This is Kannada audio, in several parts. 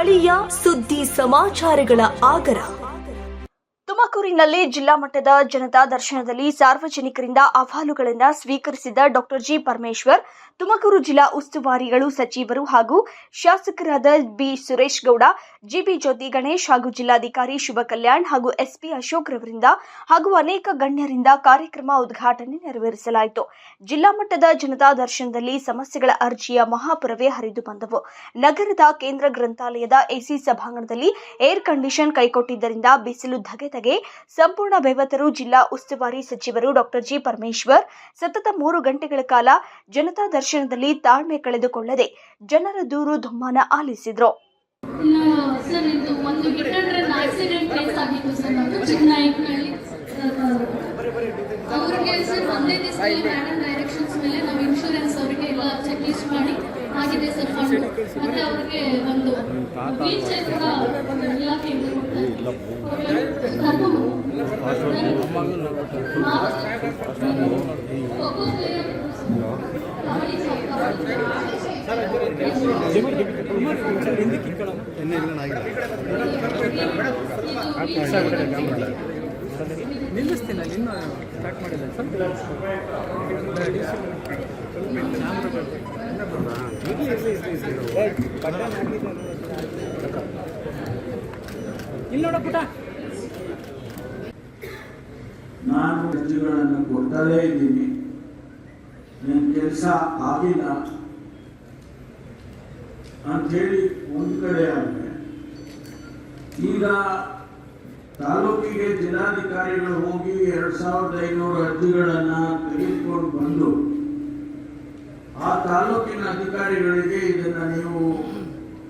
ಸ್ಥಳೀಯ ಸುದ್ದಿ ಸಮಾಚಾರಗಳ ಆಗರ. ತುಮಕೂರಿನಲ್ಲಿ ಜಿಲ್ಲಾ ಮಟ್ಟದ ಜನತಾ ದರ್ಶನದಲ್ಲಿ ಸಾರ್ವಜನಿಕರಿಂದ ಅಹವಾಲುಗಳನ್ನು ಸ್ವೀಕರಿಸಿದ ಡಾಕ್ಟರ್ ಜಿ ಪರಮೇಶ್ವರ್, ತುಮಕೂರು ಜಿಲ್ಲಾ ಉಸ್ತುವಾರಿಗಳು ಸಚಿವರು ಹಾಗೂ ಶಾಸಕರಾದ ಬಿ ಸುರೇಶ್ ಗೌಡ, ಜಿಬಿ ಜ್ಯೋತಿ ಗಣೇಶ್ ಹಾಗೂ ಜಿಲ್ಲಾಧಿಕಾರಿ ಶುಭ ಕಲ್ಯಾಣ್ ಹಾಗೂ ಎಸ್ಪಿ ಅಶೋಕ್ ರವರಿಂದ ಹಾಗೂ ಅನೇಕ ಗಣ್ಯರಿಂದ ಕಾರ್ಯಕ್ರಮ ಉದ್ಘಾಟನೆ ನೆರವೇರಿಸಲಾಯಿತು. ಜಿಲ್ಲಾ ಮಟ್ಟದ ಜನತಾ ದರ್ಶನದಲ್ಲಿ ಸಮಸ್ಯೆಗಳ ಅರ್ಜಿಯ ಮಹಾಪುರವೇ ಹರಿದು ಬಂದವು. ನಗರದ ಕೇಂದ್ರ ಗ್ರಂಥಾಲಯದ ಎಸಿ ಸಭಾಂಗಣದಲ್ಲಿ ಏರ್ ಕಂಡೀಷನ್ ಕೈಕೊಟ್ಟಿದ್ದರಿಂದ ಬಿಸಿಲು ಧಗೆ ಸಂಪೂರ್ಣ ಬೆವತರು ಜಿಲ್ಲಾ ಉಸ್ತುವಾರಿ ಸಚಿವರು ಡಾಕ್ಟರ್ ಜಿ ಪರಮೇಶ್ವರ್ ಸತತ 3 ಗಂಟೆಗಳ ಕಾಲ ಜನತಾ ದರ್ಶನದಲ್ಲಿ ತಾಳ್ಮೆ ಕಳೆದುಕೊಳ್ಳದೆ ಜನರ ದೂರು ದುಮ್ಮಾನ ಆಲಿಸಿದ್ರು. ಆಗಿದೆ ಸರ್ ಫಂಡ್ ಮತ್ತೆ ಅವರಿಗೆ ಒಂದು ವೀಲ್ ಚೇರ್ ಕೂಡ ಇಲಾಖೆ ನಿಲ್ಲಿಸ್ತೀನಿ ಇನ್ನು ಸ್ಟಾರ್ಟ್ ಮಾಡಿಲ್ಲ ಇಲ್ಲೋಡ ಪುಟ ನಾನು ಅರ್ಜಿಗಳನ್ನು ಕೊಡ್ತಲೇ ಇದ್ದೀನಿ. ನನ್ನ ಕೆಲಸ ಆಗಿಲ್ಲ ಅಂಥೇಳಿ ಒಂದು ಕಡೆ ಆಗಿದೆ. ಈಗ ತಾಲೂಕಿಗೆ ಜಿಲ್ಲಾಧಿಕಾರಿಗಳು ಹೋಗಿ 2500 ಅರ್ಜಿಗಳನ್ನು ತೆಗೆದುಕೊಂಡು ಬಂದು ಆ ತಾಲೂಕಿನ ಅಧಿಕಾರಿಗಳಿಗೆ ಇದನ್ನ ನೀವು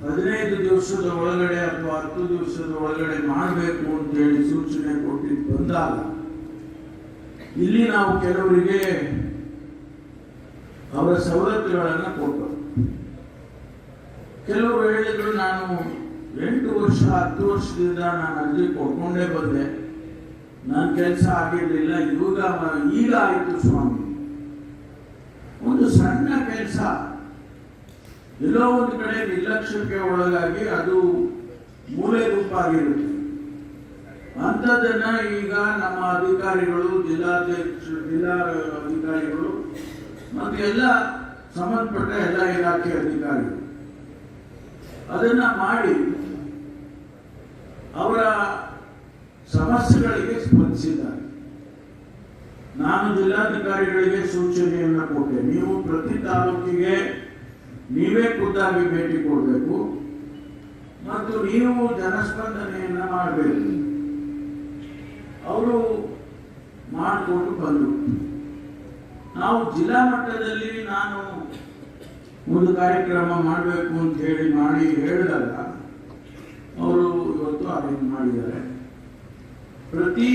15 ದಿವಸದ ಒಳಗಡೆ ಅಥವಾ 10 ದಿವಸದ ಒಳಗಡೆ ಮಾಡಬೇಕು ಅಂತ ಹೇಳಿ ಸೂಚನೆ ಕೊಟ್ಟಿದ್ದು ಬಂದಾಗ ಇಲ್ಲಿ ನಾವು ಕೆಲವರಿಗೆ ಅವರ ಸವಲತ್ತುಗಳನ್ನು ಕೊಟ್ಟು, ಕೆಲವರು ಹೇಳಿದ್ರು ನಾನು 8 ವರ್ಷ 10 ವರ್ಷದಿಂದ ನಾನು ಅರ್ಜಿ ಕೊಡ್ಕೊಂಡೇ ಬಂದೆ, ನನ್ನ ಕೆಲಸ ಆಗಿರಲಿಲ್ಲ, ಈಗ ಆಯಿತು ಸ್ವಾಮಿ. ಒಂದು ಸಣ್ಣ ಕೆಲಸ ಎಲ್ಲೋ ಒಂದು ಕಡೆ ನಿರ್ಲಕ್ಷ್ಯಕ್ಕೆ ಒಳಗಾಗಿ ಅದು ಮೂಲೆ ರೂಪಾಗಿರುತ್ತೆ. ಅಂಥದ್ದನ್ನ ಈಗ ನಮ್ಮ ಅಧಿಕಾರಿಗಳು, ಜಿಲ್ಲಾ ಅಧಿಕಾರಿಗಳು ಮತ್ತು ಎಲ್ಲ ಸಂಬಂಧಪಟ್ಟ ಎಲ್ಲ ಇಲಾಖೆ ಅಧಿಕಾರಿಗಳು ಅದನ್ನ ಮಾಡಿ ಅವರ ಸಮಸ್ಯೆಗಳಿಗೆ ಸ್ಪಂದಿಸಿದ್ದಾರೆ. ನಾನು ಜಿಲ್ಲಾಧಿಕಾರಿಗಳಿಗೆ ಸೂಚನೆಯನ್ನು ಕೊಟ್ಟೆ, ನೀವು ಪ್ರತಿ ತಾಲೂಕಿಗೆ ನೀವೇ ಖುದ್ದಾಗಿ ಭೇಟಿ ಕೊಡಬೇಕು ಮತ್ತು ನೀವು ಜನಸ್ಪಂದನೆಯನ್ನ ಮಾಡಬೇಕು. ಅವರು ಮಾಡಿಕೊಂಡು ಬಂದರು. ನಾವು ಜಿಲ್ಲಾ ಮಟ್ಟದಲ್ಲಿ ನಾನು ಒಂದು ಕಾರ್ಯಕ್ರಮ ಮಾಡಬೇಕು ಅಂತ ಮಾಡಿ ಹೇಳಿದಾಗ ಅವರು ಇವತ್ತು ಅರೇಂಜ್ ಮಾಡಿದ್ದಾರೆ. ಪ್ರತಿ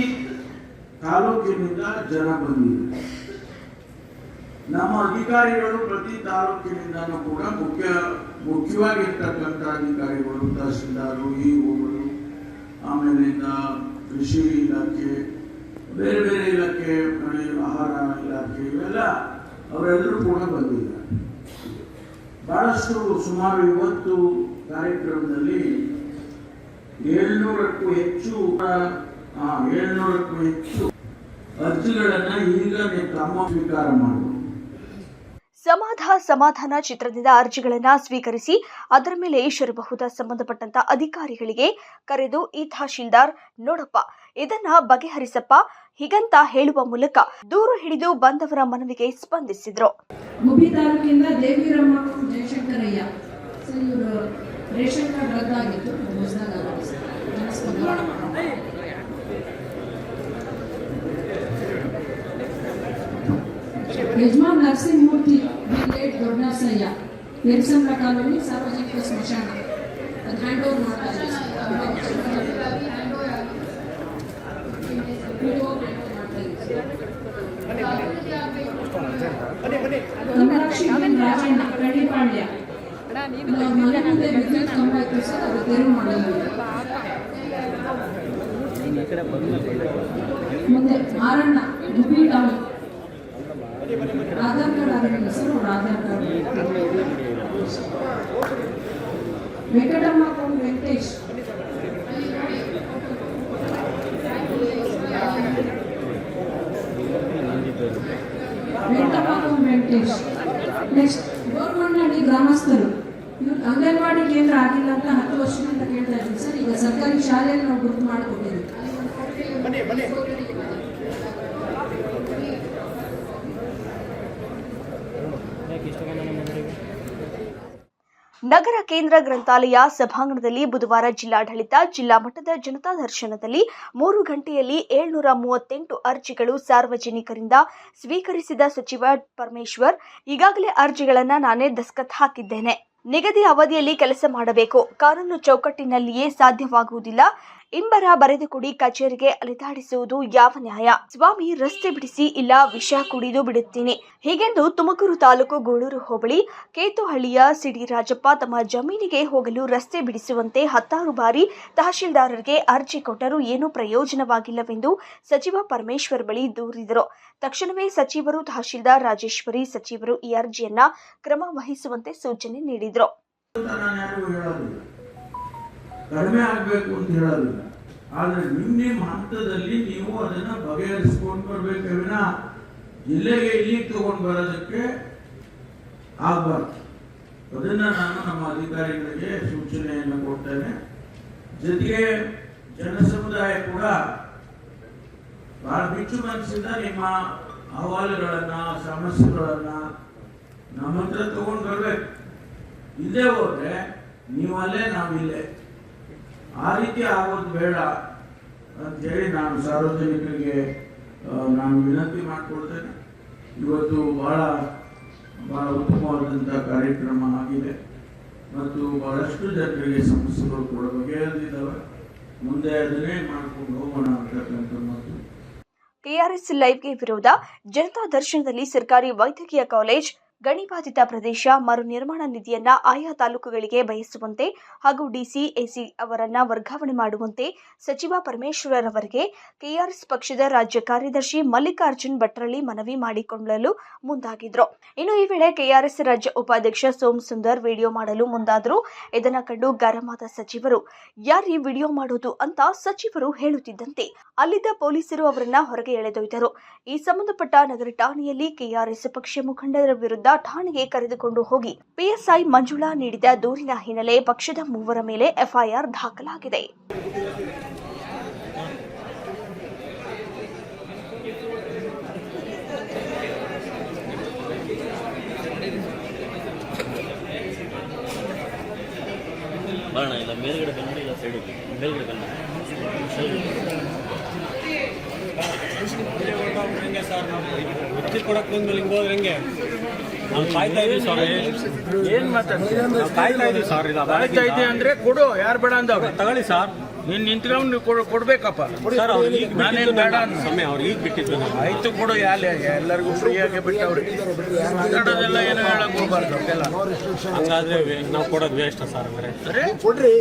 ತಾಲೂಕಿನಿಂದ ಜನ ಬಂದಿದ್ದಾರೆ. ನಮ್ಮ ಅಧಿಕಾರಿಗಳು ಪ್ರತಿ ತಾಲೂಕಿನಿಂದನೂ ಕೂಡ ಮುಖ್ಯವಾಗಿರ್ತಕ್ಕಂಥ ಅಧಿಕಾರಿಗಳು, ತಹಸೀಲ್ದಾರು, ಇಒಗಳು, ಆಮೇಲಿಂದ ಕೃಷಿ ಇಲಾಖೆ, ಬೇರೆ ಬೇರೆ ಇಲಾಖೆ, ಆಹಾರ ಇಲಾಖೆ, ಇವೆಲ್ಲ ಅವರೆಲ್ಲರೂ ಕೂಡ ಬಂದಿದ್ದಾರೆ. ಬಹಳಷ್ಟು ಸುಮಾರು 50 ಕಾರ್ಯಕ್ರಮದಲ್ಲಿ 700ಕ್ಕೂ ಹೆಚ್ಚು ಅರ್ಜಿಗಳನ್ನ ಈಗ ತಮ್ಮ ಸ್ವೀಕಾರ ಮಾಡುವುದು. ಸಮಾಧಾನ ಚಿತ್ರದಿಂದ ಅರ್ಜಿಗಳನ್ನು ಸ್ವೀಕರಿಸಿ ಅದರ ಮೇಲೆ ಇರಬಹುದ ಸಂಬಂಧಪಟ್ಟಂತ ಅಧಿಕಾರಿಗಳಿಗೆ ಕರೆದು ಈ ತಹಶೀಲ್ದಾರ್ ನೋಡಪ್ಪ ಇದನ್ನ ಬಗೆಹರಿಸಪ್ಪ ಹೀಗಂತ ಹೇಳುವ ಮೂಲಕ ದೂರು ಹಿಡಿದು ಬಂದವರ ಮನವಿಗೆ ಸ್ಪಂದಿಸಿದ್ರು. ಗುಬ್ಬಿ ತಾಲೂಕಿಂದ ದೇವಿರಮ್ಮ ಜಯಶಂಕರಯ್ಯ ರೇಷನ್ ಕಾರ್ಡ್ ರದ್ದಾಗಿತ್ತು. ಯಜಮಾನ್ ನರಸಿಂಹಮೂರ್ತಿ ಬಿಲೇಟ್ ದೊಡ್ಡನರಸಯ್ಯ ನಿರ್ಸಂದ್ರ ಕಾಲೋನಿ ಸಾರ್ವಜನಿಕ ಸ್ಮಶಾನ ಹ್ಯಾಂಡ್ ಓವರ್ ಮಾಡ್ತಾ ರಾಜಣ್ಣ ಕಡಿಪಾಳ್ಯ ಮನೆ ಮುಂದೆ ವಿದ್ಯುತ್ ಕಂಬ ಇತ್ತು ಸರ್, ಅದು ತೆರವು ಮಾಡಲಿಲ್ಲ. ಮುಂದೆ ಆರಣ್ಣ ಗುಬ್ಬಿ ಟೌನ್ ಆಧಾರ್ ಕಾರ್ಡ್ ಆಗಿಲ್ಲ ಸರ್, ಅವ್ರ ಆಧಾರ್ ಕಾರ್ಡ್ ವೆಂಕಟಮ್ಮ ಕೋನ್ ವೆಂಕಟೇಶ್, ವೆಂಕಟಮ್ಮ ಕೋನ್ ವೆಂಕಟೇಶ್. ನೆಕ್ಸ್ಟ್ ಗೋರ್ಮಂಡಳ್ಳಿ ಗ್ರಾಮಸ್ಥರು, ಇವ್ರು ಅಂಗನವಾಡಿ ಕೇಂದ್ರ ಆಗಿಲ್ಲ ಅಂತ 10 ವರ್ಷದಿಂದ ಕೇಳ್ತಾ ಇದ್ದೀವಿ ಸರ್. ಈಗ ಸರ್ಕಾರಿ ಶಾಲೆಯಲ್ಲಿ ನಾವು ಗುರುತು ಮಾಡಿಕೊಟ್ಟಿದ್ದೀವಿ. ನಗರ ಕೇಂದ್ರ ಗ್ರಂಥಾಲಯ ಸಭಾಂಗಣದಲ್ಲಿ ಬುಧವಾರ ಜಿಲ್ಲಾಡಳಿತ ಜಿಲ್ಲಾ ಮಟ್ಟದ ಜನತಾ ದರ್ಶನದಲ್ಲಿ 3 ಗಂಟೆಯಲ್ಲಿ 738 ಅರ್ಜಿಗಳು ಸಾರ್ವಜನಿಕರಿಂದ ಸ್ವೀಕರಿಸಿದ ಸಚಿವ ಪರಮೇಶ್ವರ್, ಈಗಾಗಲೇ ಅರ್ಜಿಗಳನ್ನು ನಾನೇ ದಸ್ಕತ್ ಹಾಕಿದ್ದೇನೆ. ನಿಗದಿ ಅವಧಿಯಲ್ಲಿ ಕೆಲಸ ಮಾಡಬೇಕು. ಕಾನೂನು ಚೌಕಟ್ಟಿನಲ್ಲಿಯೇ ಸಾಧ್ಯವಾಗುವುದಿಲ್ಲ. ಇಂಬರ ಬರೆದು ಕೊಡಿ, ಕಚೇರಿಗೆ ಅಲೆದಾಡಿಸುವುದು ಯಾವ ನ್ಯಾಯ? ಸ್ವಾಮಿ, ರಸ್ತೆ ಬಿಡಿಸಿ, ಇಲ್ಲ ವಿಷ ಕುಡಿದು ಬಿಡುತ್ತೀನಿ ಹೀಗೆಂದು ತುಮಕೂರು ತಾಲೂಕು ಗೂಳೂರು ಹೋಬಳಿ ಕೇತುಹಳ್ಳಿಯ ಸಿಡಿ ರಾಜಪ್ಪ ತಮ್ಮ ಜಮೀನಿಗೆ ಹೋಗಲು ರಸ್ತೆ ಬಿಡಿಸುವಂತೆ 10 ಬಾರಿ ತಹಶೀಲ್ದಾರರಿಗೆ ಅರ್ಜಿ ಕೊಟ್ಟರೂ ಏನೂ ಪ್ರಯೋಜನವಾಗಿಲ್ಲವೆಂದು ಸಚಿವ ಪರಮೇಶ್ವರ್ ಬಳಿ ದೂರಿದರು. ತಕ್ಷಣವೇ ಸಚಿವರು ತಹಶೀಲ್ದಾರ್ ರಾಜೇಶ್ವರಿ ಸಚಿವರು ಈ ಅರ್ಜಿಯನ್ನ ಕ್ರಮ ವಹಿಸುವಂತೆ ಸೂಚನೆ ನೀಡಿದರು. ಕಡಿಮೆ ಆಗಬೇಕು ಅಂತ ಹೇಳೋದಿಲ್ಲ, ಆದರೆ ನಿಮ್ಮ ಹಂತದಲ್ಲಿ ನೀವು ಅದನ್ನ ಬಗೆಹರಿಸಿಕೊಂಡು ಬರಬೇಕೆ ವಿನ ಜಿಲ್ಲೆಗೆ ಇಲ್ಲಿಗೆ ತಗೊಂಡು ಬರೋದಕ್ಕೆ ಆಗಬಾರ್ದು. ಅದನ್ನ ನಾನು ನಮ್ಮ ಅಧಿಕಾರಿಗಳಿಗೆ ಸೂಚನೆಯನ್ನು ಕೊಡ್ತೇನೆ. ಜೊತೆಗೆ ಜನಸಮುದಾಯ ಕೂಡ ಬಹಳ ಬಿಚ್ಚು ಮನಸ್ಸಿಂದ ನಿಮ್ಮ ಅಹವಾಲುಗಳನ್ನ ಸಮಸ್ಯೆಗಳನ್ನ ನಮ್ಮ ಹತ್ರ ತಗೊಂಡು ಬರ್ಬೇಕು. ಇಲ್ಲೇ ಹೋದ್ರೆ ನೀವಲ್ಲೇ ನಾವಿಲ್ಲೇ, ಆ ರೀತಿ ಆಗೋದು ಬೇಡ ಅಂತೇಳಿ ನಾನು ಸಾರ್ವಜನಿಕರಿಗೆ ನಾನು ವಿನಂತಿ ಮಾಡಿಕೊಳ್ತೇನೆ. ಇವತ್ತು ಬಹಳ ಉತ್ತಮವಾದಂಥ ಕಾರ್ಯಕ್ರಮ ಆಗಿದೆ ಮತ್ತು ಬಹಳಷ್ಟು ಜನರಿಗೆ ಸಮಸ್ಯೆಗಳು ಕೂಡ ಬಗೆಹರಿದಿದ್ದಾವೆ. ಮುಂದೆ ಅದನ್ನೇ ಮಾಡ್ಕೊಂಡು ಹೋಗೋಣ ಅಂತಕ್ಕಂಥ ಮಾತು. ಕೆಆರ್ಎಸ್ ಲೈವ್ಗೆ ವಿರೋಧ. ಜನತಾ ದರ್ಶನದಲ್ಲಿ ಸರ್ಕಾರಿ ವೈದ್ಯಕೀಯ ಕಾಲೇಜ್ ಗಣಿಬಾಧಿತ ಪ್ರದೇಶ ಮರು ನಿರ್ಮಾಣ ನಿಧಿಯನ್ನ ಆಯಾ ತಾಲೂಕುಗಳಿಗೆ ಬಯಸುವಂತೆ ಹಾಗೂ ಡಿಸಿ, ಎಸಿ ಅವರನ್ನ ವರ್ಗಾವಣೆ ಮಾಡುವಂತೆ ಸಚಿವ ಪರಮೇಶ್ವರ್ ಅವರಿಗೆ ಕೆಆರ್ಎಸ್ ಪಕ್ಷದ ರಾಜ್ಯ ಕಾರ್ಯದರ್ಶಿ ಮಲ್ಲಿಕಾರ್ಜುನ್ ಭಟ್ರಳ್ಳಿ ಮನವಿ ಮಾಡಿಕೊಳ್ಳಲು ಮುಂದಾಗಿದ್ರು. ಇನ್ನು ಈ ವೇಳೆ ಕೆಆರ್ಎಸ್ ರಾಜ್ಯ ಉಪಾಧ್ಯಕ್ಷ ಸೋಮ್ ಸುಂದರ್ ವಿಡಿಯೋ ಮಾಡಲು ಮುಂದಾದರು. ಇದನ್ನ ಕಂಡು ಗರಂ ಆದ ಸಚಿವರು, ಯಾರೀ ವಿಡಿಯೋ ಮಾಡೋದು ಅಂತ ಸಚಿವರು ಹೇಳುತ್ತಿದ್ದಂತೆ ಅಲ್ಲಿದ್ದ ಪೊಲೀಸರು ಅವರನ್ನ ಹೊರಗೆ ಎಳೆದೊಯ್ದರು. ಈ ಸಂಬಂಧಪಟ್ಟ ನಗರ ಠಾಣೆಯಲ್ಲಿ ಕೆಆರ್ಎಸ್ ಪಕ್ಷ ಮುಖಂಡರ ವಿರುದ್ಧ ಠಾಣೆಗೆ ಕರೆದುಕೊಂಡು ಹೋಗಿ ಪಿಎಸ್ಐ ಮಂಜುಳಾ ನೀಡಿದ ದೂರಿನ ಹಿನ್ನೆಲೆ ಪಕ್ಷದ 3 ಮೇಲೆ ಎಫ್ಐಆರ್ ದಾಖಲಾಗಿದೆ. ಕೊಡಕ್ ಬಂದ್ಮೇಲೆ ಹಿಂಗೆ ಹೋದ್ರೆ ಹೆಂಗೆ? ನಾವು ಕಾಯ್ತಾ ಇದೀವಿ ಸರ್. ಏನ್ ಮಾತಾಡ್ತೀವಿ? ಕಾಯ್ತಾ ಇದೀವಿ ಸರ್. ಕಾಯ್ತಾ ಇದೀವಿ ಅಂದ್ರೆ ಕೊಡು, ಯಾರು ಬೇಡ ಅಂದವ್ರು ತಗೊಳ್ಳಿ ಸರ್. ನೀನ್ ನಿಂತ್ಕೊಂಡು ನೀವು ಕೊಡ್ಬೇಕಪ್ಪ ಸರ್. ಅವ್ರು ನಾನೇನು ಬೇಡ ಸಮಯ ಅವ್ರು ಈಗ ಬಿಟ್ಟಿದ್ದು ಆಯ್ತು ಕೊಡು. ಎಲ್ಲರಿಗೂ ಫ್ರೀಯಾಗಿ ಬಿಟ್ಟವ್ರಿ. ಮಾತಾಡೋದೆಲ್ಲ ಏನೋ ಹೇಳಕ್ ಹೋಗ್ಬಾರ್ದು. ಹಂಗಾದ್ರೆ ನಾವು ಕೊಡೋದು ವೇಸ್ಟ್ ಸರ್. ಅಂದ್ರೆ ಕೊಡ್ರಿ.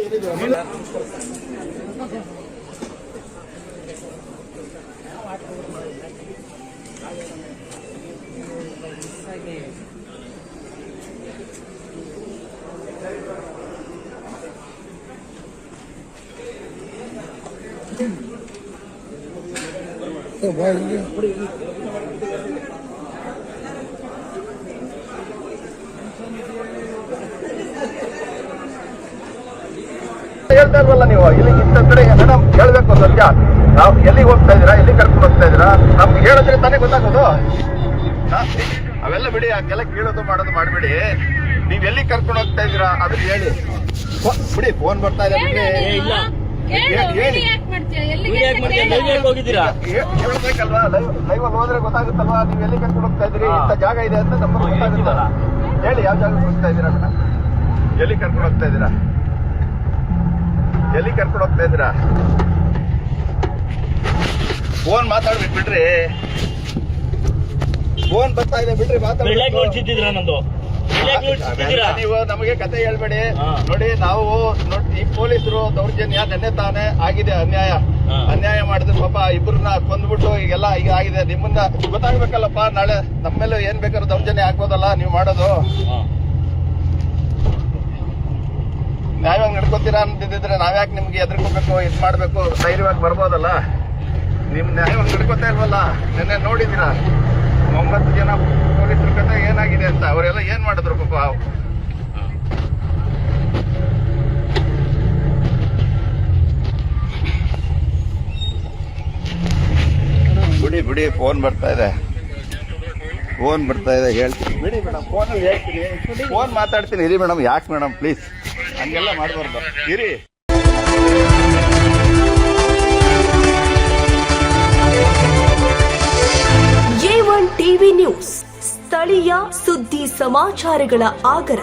ಹೇಳ್ತಾ ಇಲ್ವಲ್ಲ ನೀವು? ಇಲ್ಲಿ ಇಂಥ ಕಡೆ ಮೇಡಮ್ ಹೇಳ್ಬೇಕು ಸತ್ಯ. ನಾವು ಎಲ್ಲಿಗೆ ಹೋಗ್ತಾ ಇದ್ದೀರಾ, ಎಲ್ಲಿ ಕರ್ಕೊಂಡು ಹೋಗ್ತಾ ಇದ್ದೀರಾ ನಮ್ಗೆ ಹೇಳಿದ್ರೆ ತಾನೇ ಗೊತ್ತಾಗೋದು. ಅವೆಲ್ಲ ಬಿಡಿ, ಅದೆಲ್ಲ ಕೇಳೋದು ಮಾಡೋದು ಮಾಡಬೇಡಿ. ನೀವ್ ಎಲ್ಲಿ ಕರ್ಕೊಂಡು ಹೋಗ್ತಾ ಇದ್ದೀರಾ ಅದನ್ನ ಹೇಳಿ ಬಿಡಿ. ಫೋನ್ ಬರ್ತಾ ಇದೆ ಬಿಡಿ. ಹೇಳ್ಬೇಕಲ್ವಾ? ಲೈವ್ ಅಲ್ಲಿ ಹೋದ್ರೆ ಗೊತ್ತಾಗುತ್ತಲ್ವಾ ನೀವ್ ಎಲ್ಲಿ ಕರ್ಕೊಂಡು ಹೋಗ್ತಾ ಇದ್ದೀರಿ, ಇಂಥ ಜಾಗ ಇದೆ ಅಂತ ನಮ್ಗೆ ಗೊತ್ತಾಗುತ್ತಲ್ಲ. ಹೇಳಿ ಯಾವ ಜಾಗಕ್ಕೆ ಹೋಗ್ತಾ ಇದ್ದೀರಾ, ಎಲ್ಲಿ ಕರ್ಕೊಂಡು ಹೋಗ್ತಾ ಇದ್ದೀರಾ, ಎಲ್ಲಿ ಕರ್ಕೊಂಡು ಹೋಗ್ತಾ ಇದ್ದೀರಾ? ಫೋನ್ ಮಾತಾಡ್ಬಿಟ್ಟು ಬಿಡ್ರಿ. ಫೋನ್ ಬರ್ತಾ ಇದೆ ಬಿಡ್ರಿ, ಮಾತಾಡ್ಬಿಟ್ಟು. ನೀವು ನಮಗೆ ಕತೆ ಹೇಳ್ಬೇಡಿ. ನೋಡಿ, ನಾವು ಈ ಪೊಲೀಸರು ದೌರ್ಜನ್ಯ ನೆನ್ನೆ ತಾನೇ ಆಗಿದೆ. ಅನ್ಯಾಯ ಮಾಡಿದ್ರೆ ಪಾಪ ಇಬ್ಬರನ್ನ ಕೊಂದ್ಬಿಟ್ಟು ಈಗೆಲ್ಲ ಈಗ ಆಗಿದೆ. ನಿಮ್ಮನ್ನ ಗೊತ್ತಾಗ್ಬೇಕಲ್ಲಪ್ಪ, ನಾಳೆ ನಮ್ಮ ಮೇಲೆ ಏನ್ ಬೇಕಾದ್ರೂ ದೌರ್ಜನ್ಯ ಆಗ್ಬೋದಲ್ಲ ನೀವು ಮಾಡೋದು. ನ್ಯಾಯವಾಗಿ ನ್ಯಾಯವಾಗಿ ನಡ್ಕೋತೀರಾ ಅಂತಿದ್ರೆ ನಾವ್ಯಾಕೆ ನಿಮ್ಗೆ ಎದುರ್ಕೋಬೇಕು, ಇದು ಮಾಡ್ಬೇಕು, ಧೈರ್ಯವಾಗಿ ಬರ್ಬೋದಲ್ಲ. ನಿಮ್ ನ್ಯಾಯವಾಗಿ ನಡ್ಕೋತಾ ಇಲ್ವಲ್ಲ. ನಿನ್ನೆ ನೋಡಿದ್ದೀರಾ 9 ಜನ ಪೊಲೀಸರ ಕತೆ ಏನಾಗಿದೆ ಅಂತ. ಅವರೆಲ್ಲ ಏನ್ ಮಾಡಿದ್ರು ಪಾಪ. ಬಿಡಿ ಫೋನ್ ಬರ್ತಾ ಇದೆ ಹೇಳ್ತೀನಿ. ಬಿಡಿ ಮೇಡಮ್, ಫೋನಲ್ಲಿ ಹೇಳ್ತೀನಿ, ಫೋನ್ ಮಾತಾಡ್ತೀನಿ. ಇರಿ ಮೇಡಮ್, ಯಾಕೆ ಮೇಡಮ್ ಪ್ಲೀಸ್ ಹಂಗೆಲ್ಲ ಮಾಡಬಾರ್ದು. ಇರಿ. A1 ಟಿವಿ ನ್ಯೂಸ್, ಸ್ಥಳೀಯ ಸುದ್ದಿ ಸಮಾಚಾರಗಳ ಆಗರ.